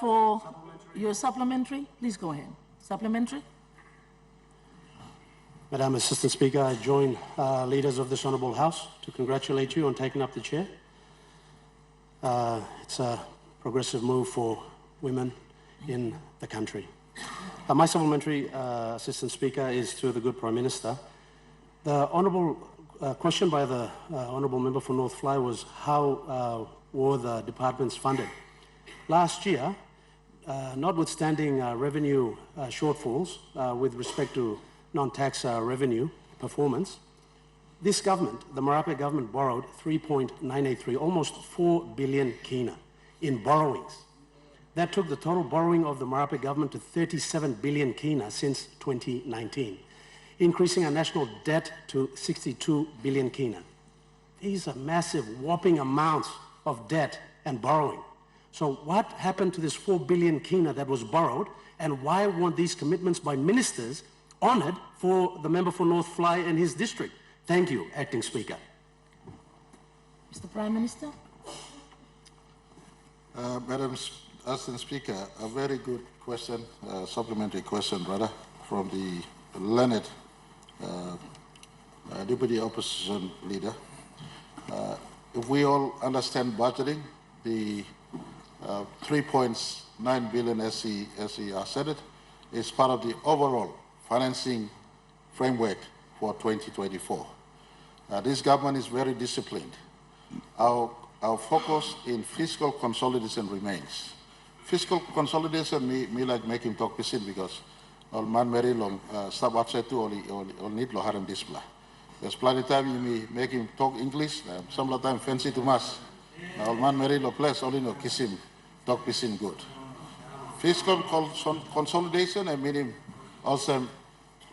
for your supplementary. Please go ahead. Supplementary. Madam Assistant Speaker, I join leaders of this Honourable House to congratulate you on taking up the chair. It's a progressive move for women in the country. My supplementary, Assistant Speaker, is to the good Prime Minister. The honourable question by the honourable member for North Fly was how were the departments funded? Last year, notwithstanding revenue shortfalls with respect to non-tax revenue performance, this government, the Marape government, borrowed 3.983, almost 4 billion kina in borrowings. That took the total borrowing of the Marape government to 37 billion kina since 2019, increasing our national debt to 62 billion kina. These are massive, whopping amounts of debt and borrowing. So what happened to this 4 billion kina that was borrowed, and why weren't these commitments by ministers honoured for the member for North Fly and his district? Thank you, Acting Speaker. Mr. Prime Minister. Madam Assistant Speaker, a very good question, supplementary question rather, from the learned Deputy Opposition Leader. If we all understand budgeting, the 3.9 billion as he said it, is part of the overall financing framework for 2024. This government is very disciplined. Our focus in fiscal consolidation remains. Fiscal consolidation, me like making talk pisin because all man very long stop upset to all need lo haram display. There's plenty of time you me making talk English, some of the time fancy to mass. All man very lo place only no kiss him talk pisin good. Fiscal consolidation, I mean him also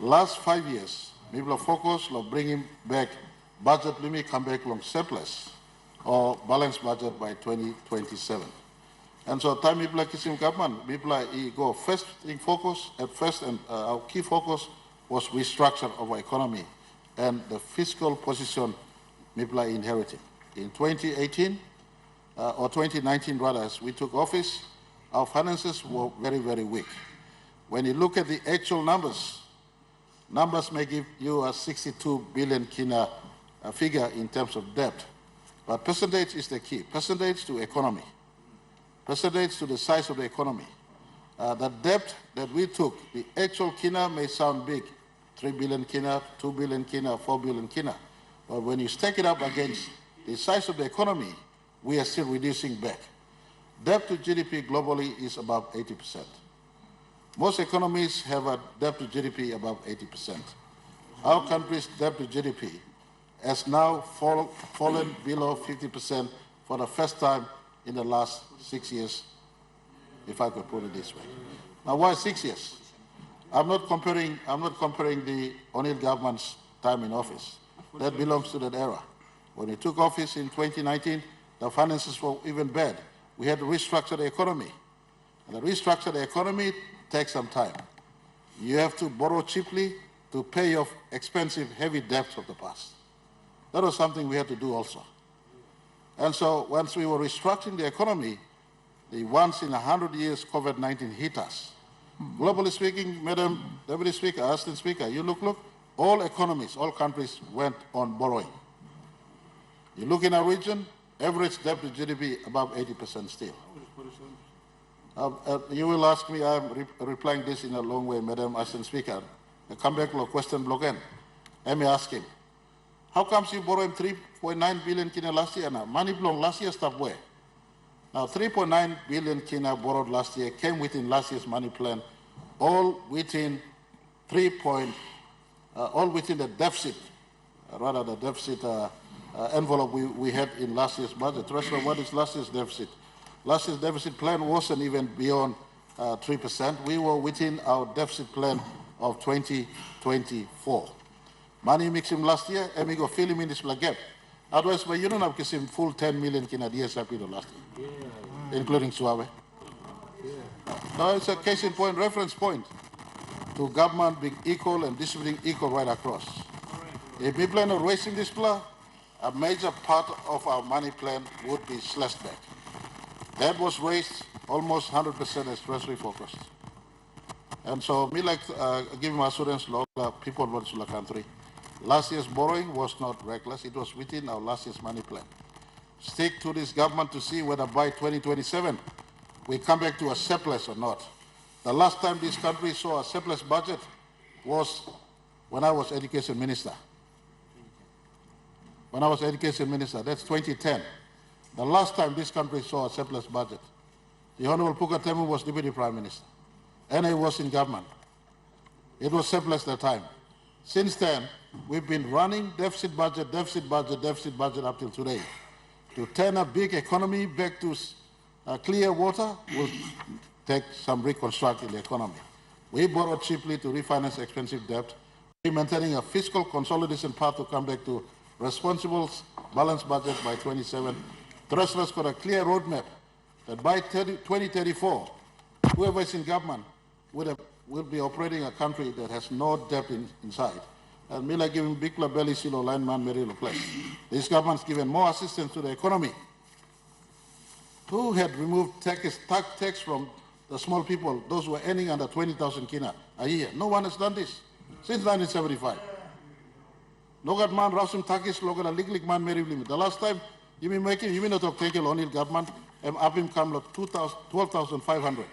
last 5 years, people are focused on bringing back budget limit, come back long surplus or balanced budget by 2027. And so time people like Kisim government, people like go first in focus at first, and our key focus was restructure of our economy and the fiscal position people are inheriting. In 2018 or 2019 rather, as we took office, our finances were very, very weak. When you look at the actual numbers may give you a 62 billion kina figure in terms of debt, but percentage is the key. Percentage to economy. Percentage to the size of the economy. The debt that we took, the actual kina may sound big, 3 billion kina, 2 billion kina, 4 billion kina. But when you stack it up against the size of the economy, we are still reducing back. Debt to GDP globally is above 80%. Most economies have a debt to GDP above 80%. Our country's debt to GDP has now fallen below 50% for the first time in the last 6 years, if I could put it this way. Now, why 6 years? I'm not comparing the O'Neill government's time in office. That belongs to that era. When he took office in 2019, the finances were even bad. We had to restructure the economy. And to restructure the economy takes some time. You have to borrow cheaply to pay off expensive, heavy debts of the past. That was something we had to do also. And so once we were restructuring the economy, the once in 100 years COVID-19 hit us. Globally speaking, Madam Deputy Speaker, Assistant Speaker, you look, all economies, all countries went on borrowing. You look in our region, average debt to GDP above 80% still. You will ask me, I'm replying this in a long way, Madam Assistant Speaker. I come back to a question block in. Let me ask him, how comes you borrowed 3.9 billion kina last year now? Money belong last year stuff where? Now 3.9 billion kina borrowed last year came within last year's money plan, all within all within the deficit, rather the deficit envelope we had in last year's budget. Treasurer, what is last year's deficit? Last year's deficit plan wasn't even beyond 3%. We were within our deficit plan of 2024. Money mix him last year, and we go fill him in this gap. Otherwise, but you don't have to give him full 10 million kina DSRP last year, including Suave. No, it's a case in point, reference point to government being equal and distributing equal right across. If we plan on raising this plan, a major part of our money plan would be slashed back. That was raised almost 100% as treasury focused. And so, me like giving my students people want to the country. Last year's borrowing was not reckless. It was within our last year's money plan. Stick to this government to see whether by 2027 we come back to a surplus or not. The last time this country saw a surplus budget was when I was education minister. When I was education minister, that's 2010. The last time this country saw a surplus budget. The Honorable Puka Temu was Deputy Prime Minister, and he was in government. It was surplus at the time. Since then, we've been running deficit budget up till today. To turn a big economy back to clear water will take some reconstructing the economy. We borrow cheaply to refinance expensive debt. We're maintaining a fiscal consolidation path to come back to responsible balanced budget by 27. Treasurer's got a clear roadmap that by 2034, whoever is in government will be operating a country that has no debt inside. And me like giving big belly silo line man merilo place. This government's given more assistance to the economy. Who had removed tax from the small people, those who were earning under 20,000 kina a year? No one has done this since 1975. Logat man rasum takis logat a lig man meri limit. The last time you mean making you mean not take a loan in government up him come 12,500.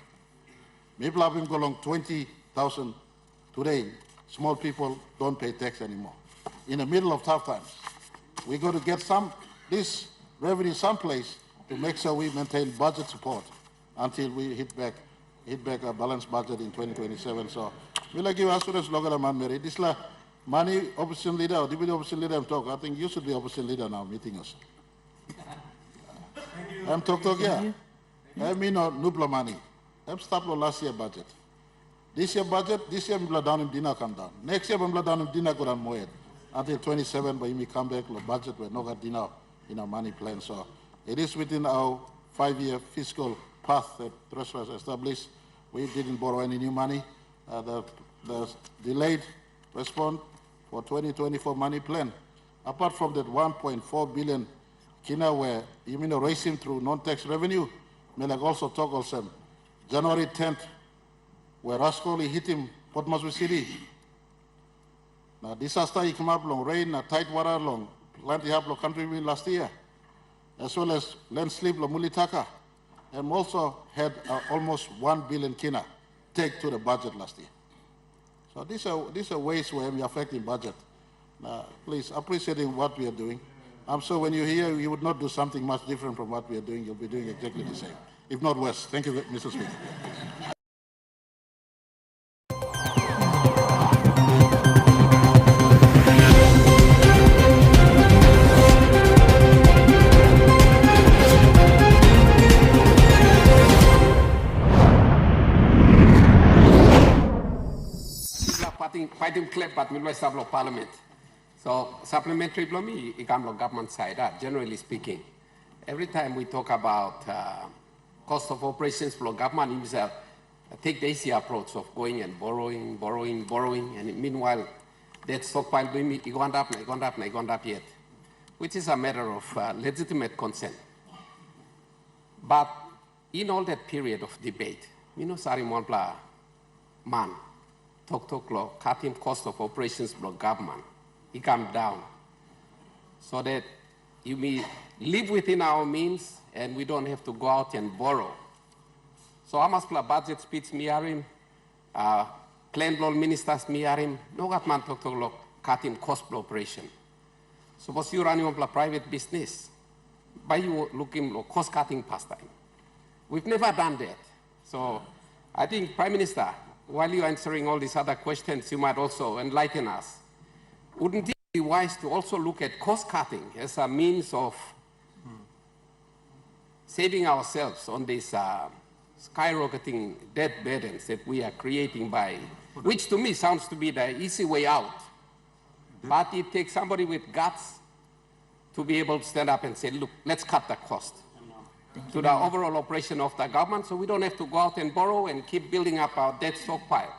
Maybe up him go along 20,000 today. Small people don't pay tax anymore. In the middle of tough times, we got to get this revenue someplace to make sure we maintain budget support until we hit back a balanced budget in 2027. So we'll give us students local man merit. This la money opposition leader or deputy opposition leader I'm talking. I think you should be opposition leader now meeting us. I'm talking yeah. I mean no nubla money. I'm stop last year budget. This year budget, this year we down in dinner come down. Next year we down in dinner go down more until 27, but we come back the budget we no got dinner in our money plan. So it is within our 5-year fiscal path that Treasury has established. We didn't borrow any new money. The delayed response for 2024 money plan. Apart from that 1.4 billion kina where you mean raising through non-tax revenue, may like also talk also January 10th. Where Rascoli hit him, Port Moresby City. Now, disaster he came up long rain, tight water long, plenty have long country last year, as well as landslip long Mulitaka, and also had almost 1 billion kina take to the budget last year. So these are ways where we are affecting budget. Now, please appreciating what we are doing. I'm sure when you hear, you would not do something much different from what we are doing. You'll be doing exactly the same, if not worse. Thank you, Mr. Speaker. Fighting clap but milwai sablo parliament. So supplementary blomi ikamlo government side, generally speaking. Every time we talk about cost of operations for government himself, take the easy approach of going and borrowing, and meanwhile that stockpile blomi gone up yet, which is a matter of legitimate concern. But in all that period of debate, sari monpla man. Talk law, cutting cost of operations for government, it come down. So that you may live within our means and we don't have to go out and borrow. So I must play budget speech miarim, plan law ministers miarim, no government talk law, cutting cost for operation. Suppose you run your private business, by you looking for cost cutting pastime. We've never done that. So I think Prime Minister, while you're answering all these other questions, you might also enlighten us. Wouldn't it be wise to also look at cost cutting as a means of saving ourselves on these skyrocketing debt burdens that we are creating by, which to me sounds to be the easy way out. But it takes somebody with guts to be able to stand up and say, look, let's cut the cost to the overall operation of the government so we don't have to go out and borrow and keep building up our debt stockpile.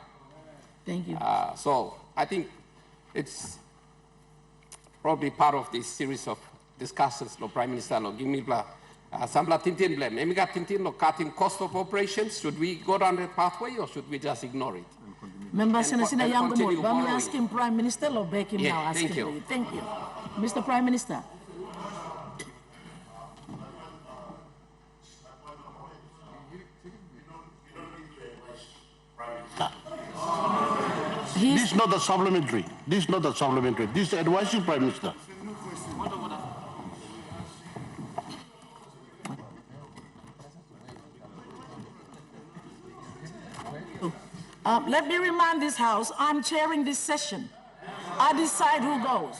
Thank you. So I think it's probably part of this series of discussions, Prime Minister, give me Sambla tintin blame. Emiga tintin lo cutting cost of operations. Should we go down that pathway or should we just ignore it? Member Senator Young, continue let me borrowing. ask him Prime Minister or beg him Yeah, now? thank Ask him, you. please. Thank you. Mr. Prime Minister. This is not a supplementary. This is not a supplementary. This is advising Prime Minister. Let me remind this House, I'm chairing this session. I decide who goes.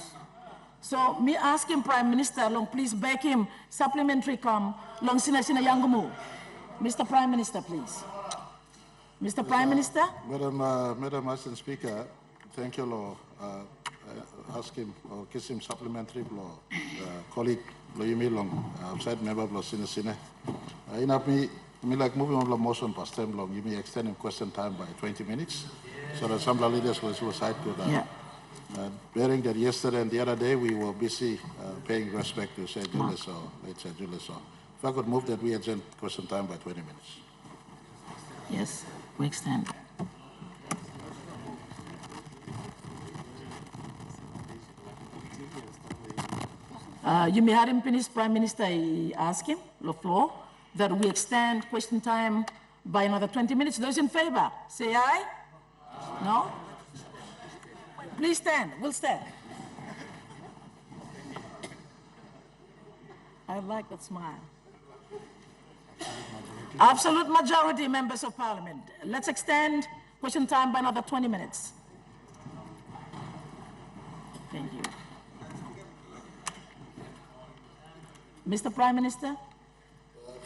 So me asking Prime Minister, long please beg him supplementary come, long sina yangumu. Mr. Prime Minister, please. Mr. Prime Minister? Madam Assistant Speaker, thank you, Lord. Ask him or kiss him supplementary, Lord. Colleague, Lord, you may long, outside member, Lord, Sine. Me like moving on the motion past time long, you may extend him question time by 20 minutes. So that some leaders will decide to bearing that yesterday and the other day we were busy paying respect to say Julius or Julius. If I could move that we adjourn question time by 20 minutes. Yes, we extend. You may have him finish, Prime Minister. I ask him, the floor, that we extend question time by another 20 minutes. Those in favor, say aye. No? Please stand. We'll stand. I like that smile. Absolute majority, members of parliament. Let's extend question time by another 20 minutes. Thank you. Mr. Prime Minister?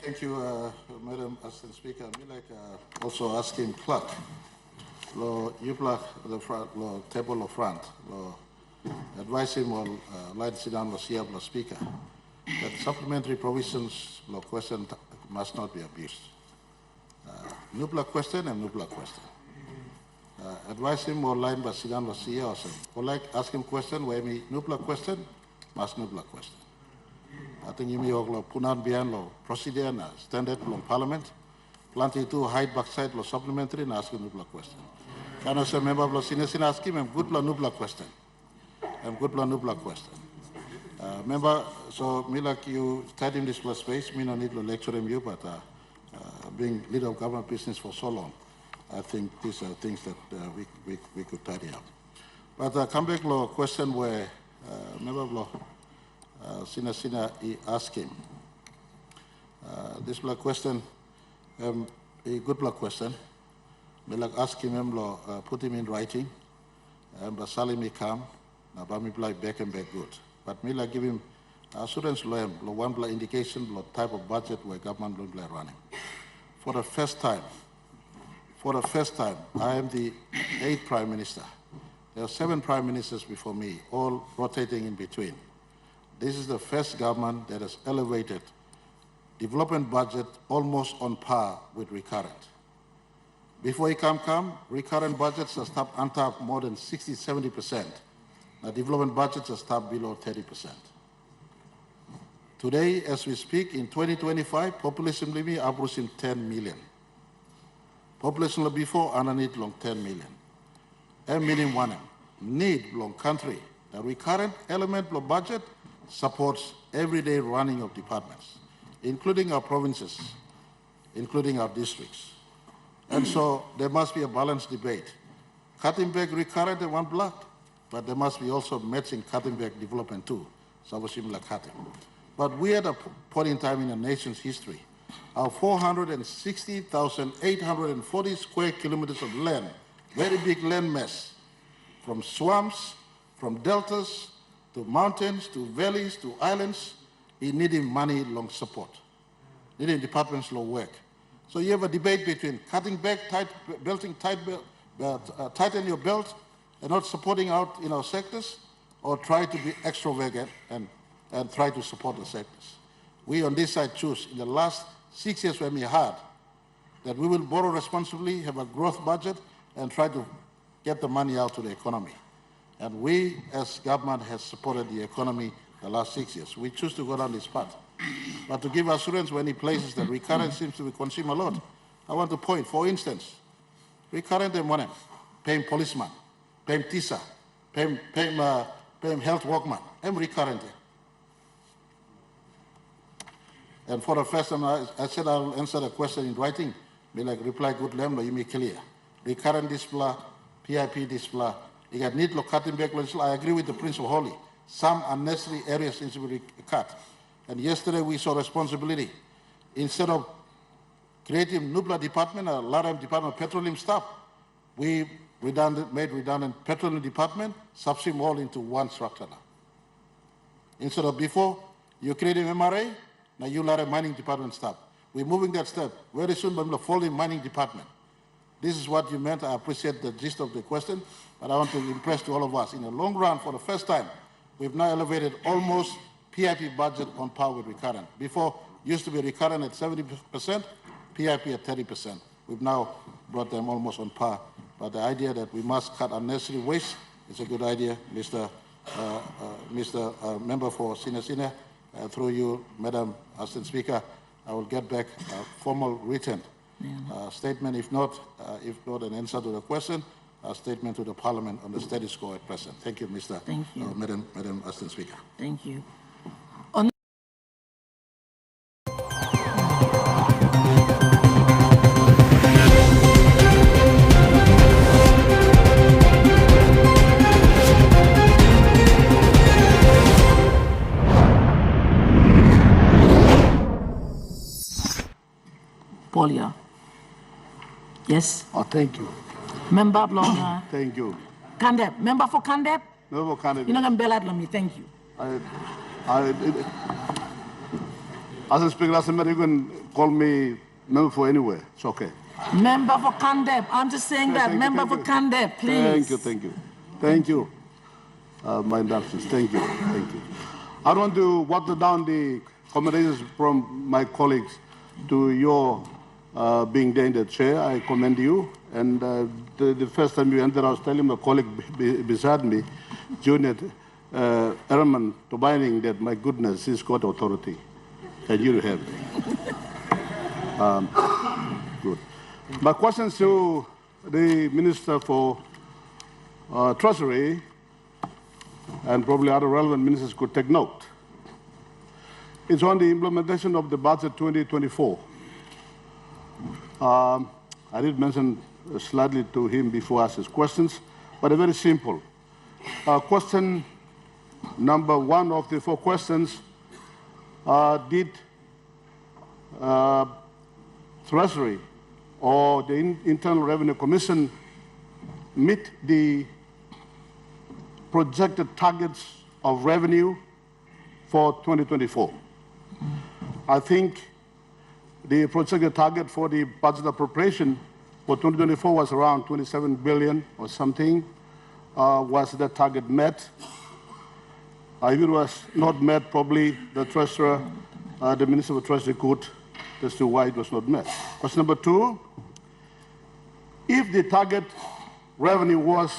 Thank you, Madam Assistant Speaker. I like also asking clerk, you block the front, table of front, advise him on line sit down, here, Speaker, that supplementary provisions, question must not be abused. New block question and new block question. Advise him or line by sit down, here, or like ask him question where me new block question must new block question. I think you may have punan beyond law procedure and standard law parliament. Plenty to hide backside law supplementary and ask a nubla question. Can I say member of law senior ask him good law nubla question? Good law nubla question. Member, so me like you study in this plus space, me no need to lecture him you, but being leader of government business for so long, I think these are things that we could tidy up. But come back law question where member of law. Sina, he asked him. This black question, a good black question. Me like ask him, put him in writing. But Sally me come, now but me like back and back good. But me like give him assurance, one black indication, type of budget where government will be running. For the first time, I am the 8th Prime Minister. There are 7 Prime Ministers before me, all rotating in between. This is the first government that has elevated development budget almost on par with recurrent. Before he come, recurrent budgets are stopped on top more than 60, 70%. Now development budgets are stopped below 30%. Today, as we speak, in 2025, population living approaching 10 million. Population before underneath long 10 million. And meaning one need long country. The recurrent element of budget supports everyday running of departments, including our provinces, including our districts. And so there must be a balanced debate. Cutting back recurrent in one block, but there must be also matching cutting back development too, so similar cutting. But we are at a point in time in the nation's history, our 460,840 square kilometers of land, very big land mass, from swamps, from deltas, to mountains, to valleys, to islands, in needing money long support, needing departments long work. So you have a debate between cutting back, tighten your belt, and not supporting out in our sectors, or try to be extravagant and try to support the sectors. We on this side choose, in the last 6 years when we had, that we will borrow responsibly, have a growth budget, and try to get the money out to the economy. And we, as government, has supported the economy the last 6 years. We choose to go down this path. but to give assurance when he places that recurrent seems to be consumed a lot. I want to point, for instance, recurrent money, paying policeman, paying TISA, paying health workman, and recurrent. And for the first time, I said I'll answer the question in writing. Be like reply good lemlo, you make clear. Recurrent display, PIP display. You got need to cutting back. I agree with the Principal Holy. Some unnecessary areas need to be cut. And yesterday we saw responsibility. Instead of creating nuclear department, a lot of department of petroleum staff, we made redundant petroleum department, subsume all into one structure now. Instead of before, you creating MRA, now you let a mining department staff. We're moving that step. Very soon, we're folding mining department. This is what you meant. I appreciate the gist of the question, but I want to impress to all of us. In the long run, for the first time, we've now elevated almost PIP budget on par with recurrent. Before, used to be recurrent at 70%, PIP at 30%. We've now brought them almost on par. But the idea that we must cut unnecessary waste is a good idea, Mr. Member for Sina, through you, Madam Assistant Speaker. I will get back a formal written statement, if not an answer to the question, a statement to the Parliament on the status quo at present. Thank you, Madam Assistant Speaker. Thank you. Polye. Yes. Oh, thank you. Member Blonga. Thank you. Kandep. Member for Kandep. Member for Kandep. You're not going to bail me. Thank you. As a speaker, as a member, you can call me member for anywhere. It's okay. Member for Kandep. I'm just saying that. Member for Kandep, please. Thank you. My indulgence. Thank you. I don't want to water down the commendations from my colleagues to your being there in the chair. I commend you. And the first time you entered, I was telling my colleague beside me, Junior Airman Tobining, that my goodness, he's got authority. Can you help? Good. My questions to the Minister for Treasury, and probably other relevant ministers could take note. It's on the implementation of the budget 2024. I did mention slightly to him before I asked his questions, but very simple. Question number one of the 4 questions, did Treasury or the Internal Revenue Commission meet the projected targets of revenue for 2024? I think the projected target for the budget appropriation for 2024 was around 27 billion or something. Was that target met? If it was not met, probably the Treasurer, the Minister of Treasury could as to why it was not met. Question number 2, if the target revenue was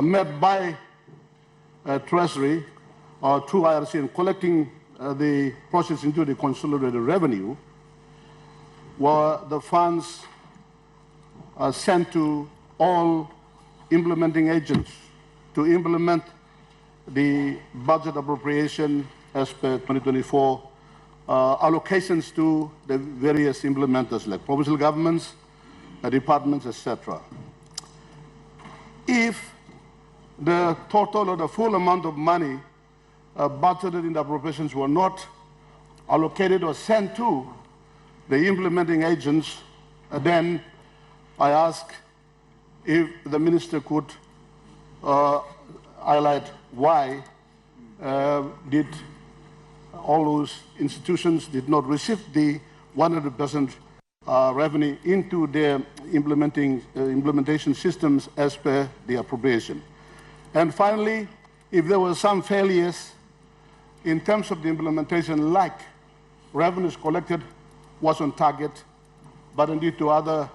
met by Treasury or through IRC and collecting the process into the consolidated revenue, were the funds sent to all implementing agents to implement the budget appropriation as per 2024, allocations to the various implementers like provincial governments, departments, etc. If the total or the full amount of money budgeted in the appropriations were not allocated or sent to the implementing agents, then I ask if the minister could highlight why did all those institutions did not receive the 100% revenue into their implementation systems as per the appropriation. And finally, if there were some failures in terms of the implementation, like revenues collected was on target, but indeed to other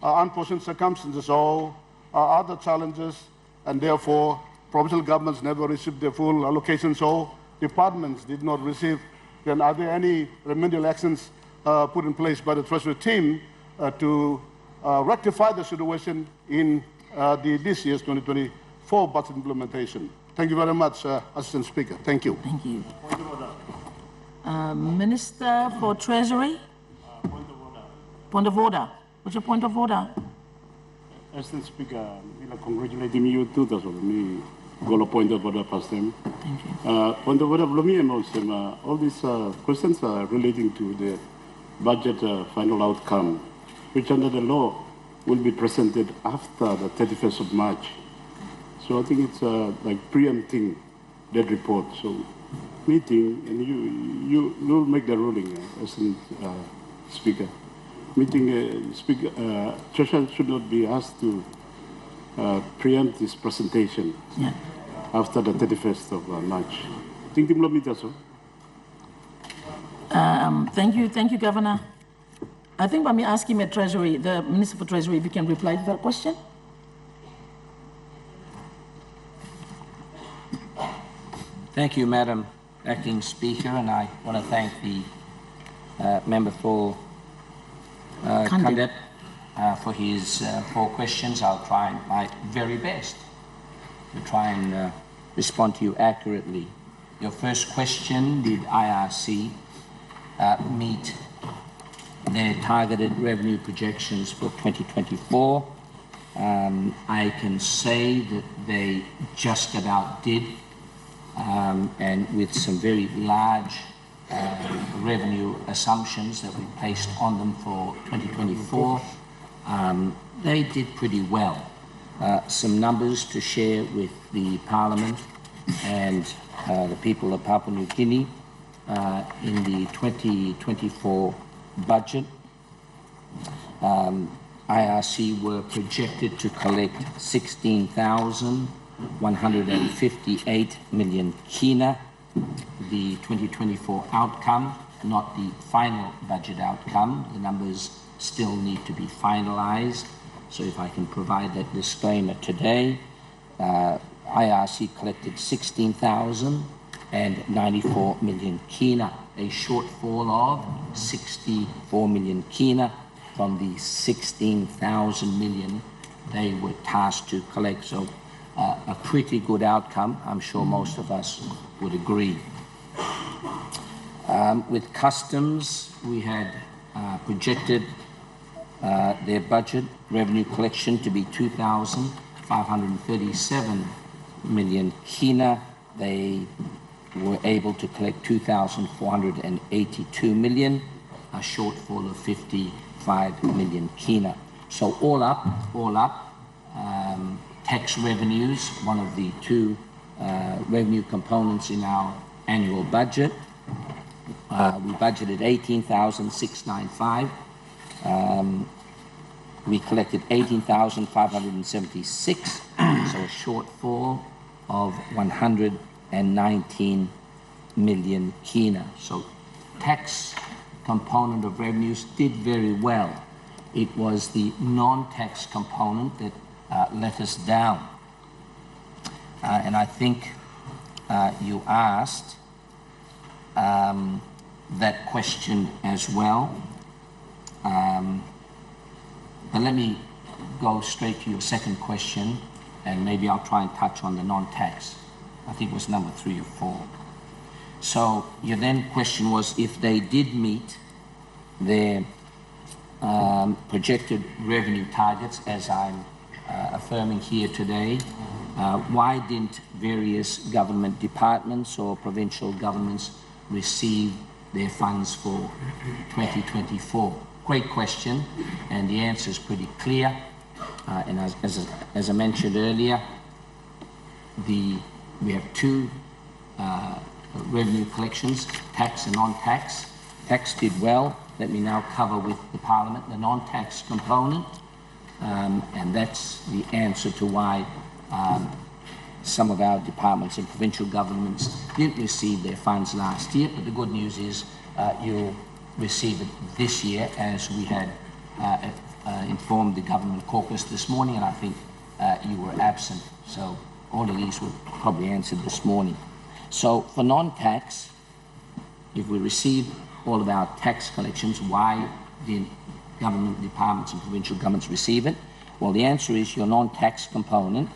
unforeseen circumstances or other challenges, and therefore provincial governments never received their full allocations, or departments did not receive then are there any remedial actions put in place by the Treasury team to rectify the situation in this year's 2024 budget implementation? Thank you very much, Assistant Speaker. Thank you. Thank you. Minister for Treasury? Point of order. Point of order. What's your point of order? Assistant Speaker, congratulating you too. That's what me go to point of order first time. Thank you. Point of order, all these questions are relating to the budget final outcome, which under the law will be presented after the 31st of March. So I think it's like preempting that report. So meeting, and you'll make the ruling, Assistant Speaker. Meeting, Treasurer should not be asked to preempt this presentation after the 31st of March. Thank you, Governor. I think by me asking the Treasury, the Minister for Treasury, if you can reply to that question. Thank you, Madam Acting Speaker, and I want to thank the member for Kandip for his 4 questions. I'll try my very best to try and respond to you accurately. Your first question, did IRC meet their targeted revenue projections for 2024? I can say that they just about did, and with some very large revenue assumptions that we placed on them for 2024, they did pretty well. Some numbers to share with the Parliament and the people of Papua New Guinea. In the 2024 budget, IRC were projected to collect 16,158 million kina. The 2024 outcome, not the final budget outcome. The numbers still need to be finalized. So if I can provide that disclaimer today, IRC collected 16,094 million kina, a shortfall of 64 million kina from the 16,000 million they were tasked to collect. So a pretty good outcome, I'm sure most of us would agree. With customs, we had projected their budget revenue collection to be 2,537 million kina. They were able to collect 2,482 million, a shortfall of 55 million kina. So all up, tax revenues, one of the 2 revenue components in our annual budget. We budgeted 18,695. We collected 18,576, so a shortfall of 119 million kina. So tax component of revenues did very well. It was the non-tax component that let us down. And I think you asked that question as well. But let me go straight to your second question, and maybe I'll try and touch on the non-tax. I think it was number 3 or 4. So your then question was, if they did meet their projected revenue targets, as I'm affirming here today, why didn't various government departments or provincial governments receive their funds for 2024? Great question, and the answer is pretty clear. And as I mentioned earlier, we have 2 revenue collections, tax and non-tax. Tax did well. Let me now cover with the Parliament the non-tax component, and that's the answer to why some of our departments and provincial governments didn't receive their funds last year. But the good news is you'll receive it this year, as we had informed the government caucus this morning, and I think you were absent. So all of these were probably answered this morning. So for non-tax, if we receive all of our tax collections, why did government departments and provincial governments receive it? Well, the answer is your non-tax component.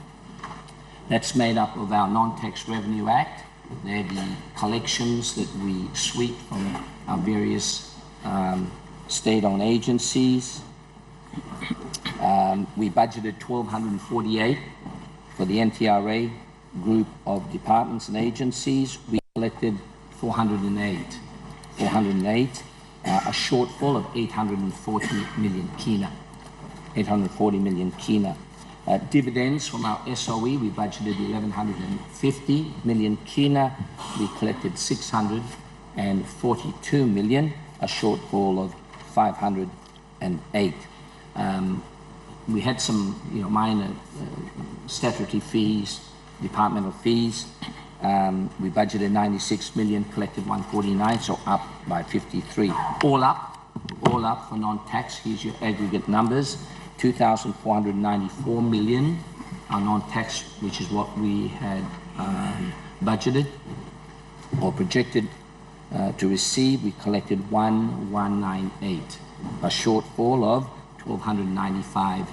That's made up of our Non-Tax Revenue Act. They're the collections that we sweep from our various state-owned agencies. We budgeted $1,248 for the NTRA group of departments and agencies. We collected 408, a shortfall of 840 million kina. 840 million kina. Dividends from our SOE, we budgeted 1,150 million kina. We collected 642 million, a shortfall of 508. We had some, minor statutory fees, departmental fees. We budgeted 96 million, collected 149, so up by 53. All up for non-tax. Here's your aggregate numbers: 2,494 million, our non-tax, which is what we had budgeted or projected to receive. We collected 1,198, a shortfall of 1,295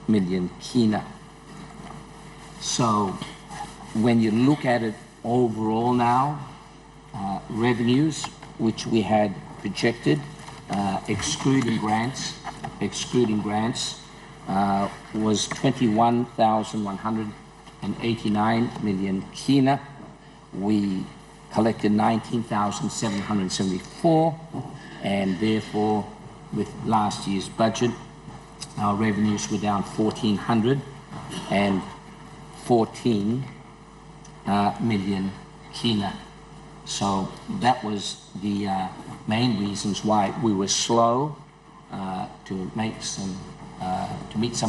million kina. So when you look at it overall now, revenues, which we had projected, excluding grants, was 21,189 million kina. We collected 19,774, and therefore, with last year's budget, our revenues were down 1,414 million kina. So that was the main reasons why we were slow to meet some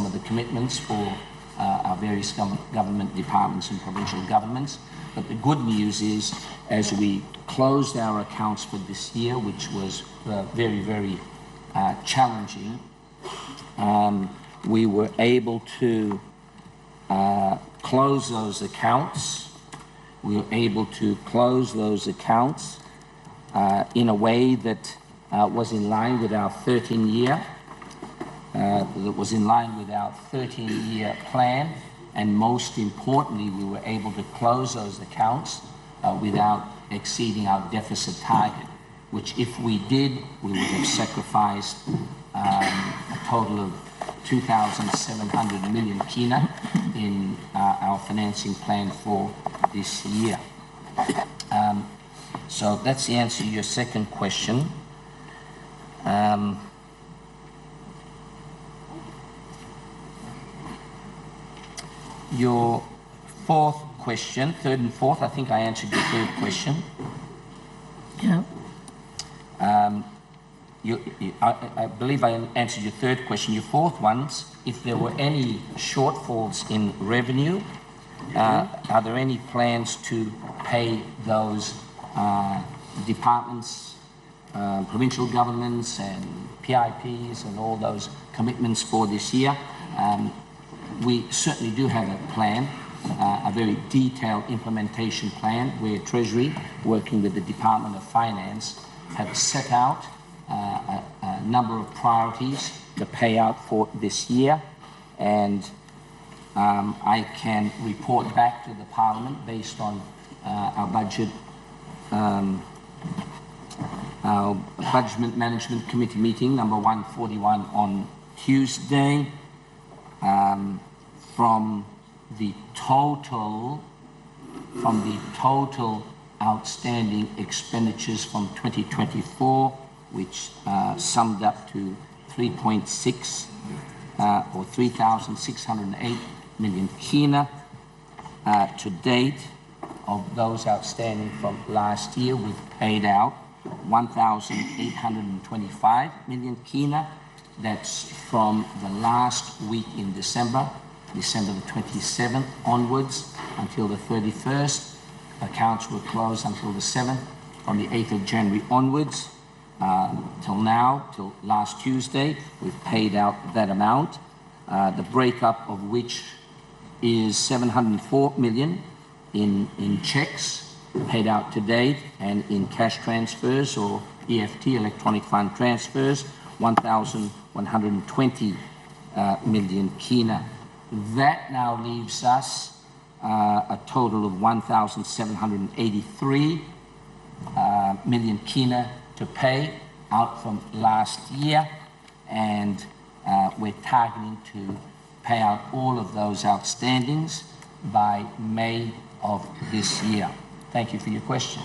of the commitments for our various government departments and provincial governments. But the good news is, as we closed our accounts for this year, which was very, very challenging, we were able to close those accounts. We were able to close those accounts in a way that was in line with our 13-year, plan, and most importantly, we were able to close those accounts without exceeding our deficit target, which if we did, we would have sacrificed a total of 2,700 million kina in our financing plan for this year. So that's the answer to your second question. Your fourth question, third and fourth, I think I answered your third question. Yeah. I believe I answered your third question. Your fourth one's, if there were any shortfalls in revenue, are there any plans to pay those departments, provincial governments and PIPs and all those commitments for this year? We certainly do have a plan, a very detailed implementation plan where Treasury, working with the Department of Finance, have set out a number of priorities to pay out for this year, and I can report back to the Parliament based on our budget, our Budget Management Committee meeting number 141 on Tuesday. From the total outstanding expenditures from 2024, which summed up to 3.6 or 3,608 million kina. To date, of those outstanding from last year, we've paid out 1,825 million kina. That's from the last week in December the 27th onwards until the 31st. Accounts were closed until the 7th. From the 8th of January onwards, till now, till last Tuesday, we've paid out that amount. The breakup of which is 704 million in checks, paid out to date, and in cash transfers or EFT, electronic fund transfers, 1,120 million kina. That now leaves us a total of 1,783 million kina to pay out from last year, and we're targeting to pay out all of those outstandings by May of this year. Thank you for your question.